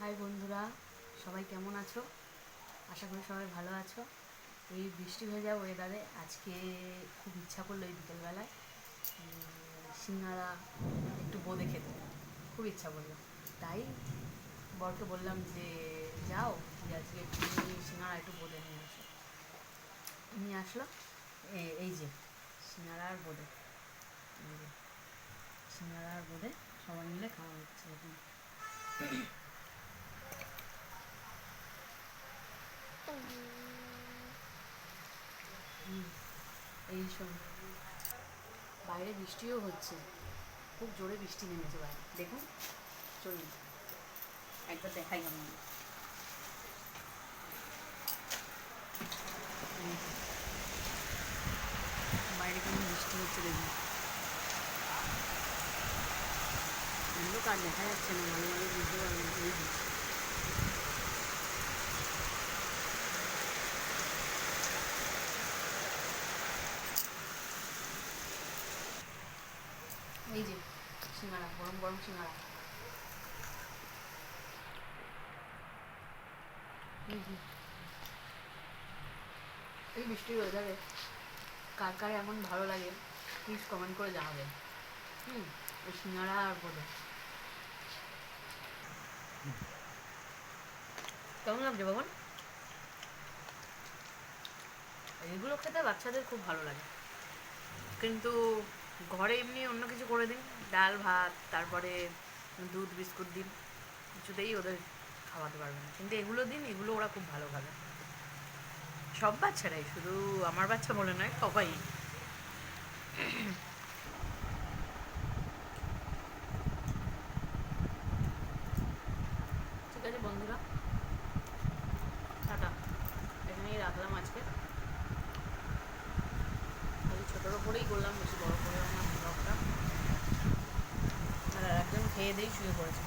High বন্ধুরা, সবাই কেমন আছো? আশা করি সবাই ভালো আছো। এই বৃষ্টি ভেজা ওয়েদারে আজকে খুব ইচ্ছা করলো এই বিকেলবেলায় সিঙ্গারা একটু বোঁদে খেতে, খুব ইচ্ছা করলো। তাই বরকে বললাম যে যাও, যে আজকে তুমি সিঙ্গারা একটু বোঁদে নিয়ে আসো। নিয়ে আসলো। এই যে সিঙ্গারা আর বোঁদে, সিঙ্গারা আর বোঁদে সবাই মিলে খাওয়া হচ্ছে এখন। এই সব বাইরে বৃষ্টিও হচ্ছে, খুব জোরে বৃষ্টি নেমেছে বাইরে, দেখুন। চলুন একবার দেখাই আমি। বাইরে কেমন বৃষ্টি হচ্ছে দেখুন। এগুলো কার দেখা যাচ্ছে না, ভালো ভালো বুঝতে পারবো না। এই যে সিঙ্গারা, গরম গরম সিঙ্গারা। এই বৃষ্টির ওয়েদারে কার কার এমন ভালো লাগে প্লিজ কমেন্ট করে জানাবেন। ওই সিঙ্গারা আর বোঁদে কেমন লাগছে বাবন? এগুলো খেতে বাচ্চাদের খুব ভালো লাগে, কিন্তু ঘরে এমনি অন্য কিছু করে দিন, ডাল ভাত, তারপরে দুধ বিস্কুট দিন, কিছুতেই ওদের খাওয়াতে পারবে না। কিন্তু এগুলো দিন, এগুলো ওরা খুব ভালো খাবে। সব বাচ্চারাই, শুধু আমার বাচ্চা বলে নয়, সবাই। ঠিক আছে বন্ধুরা, টাটা। এখানেই রাখলাম আজকে। খালি ছোটোর ওপরেই করলাম, বেশি বড় করে না ব্লগটা। আর একজন খেয়ে দিয়েই শুয়ে পড়েছে।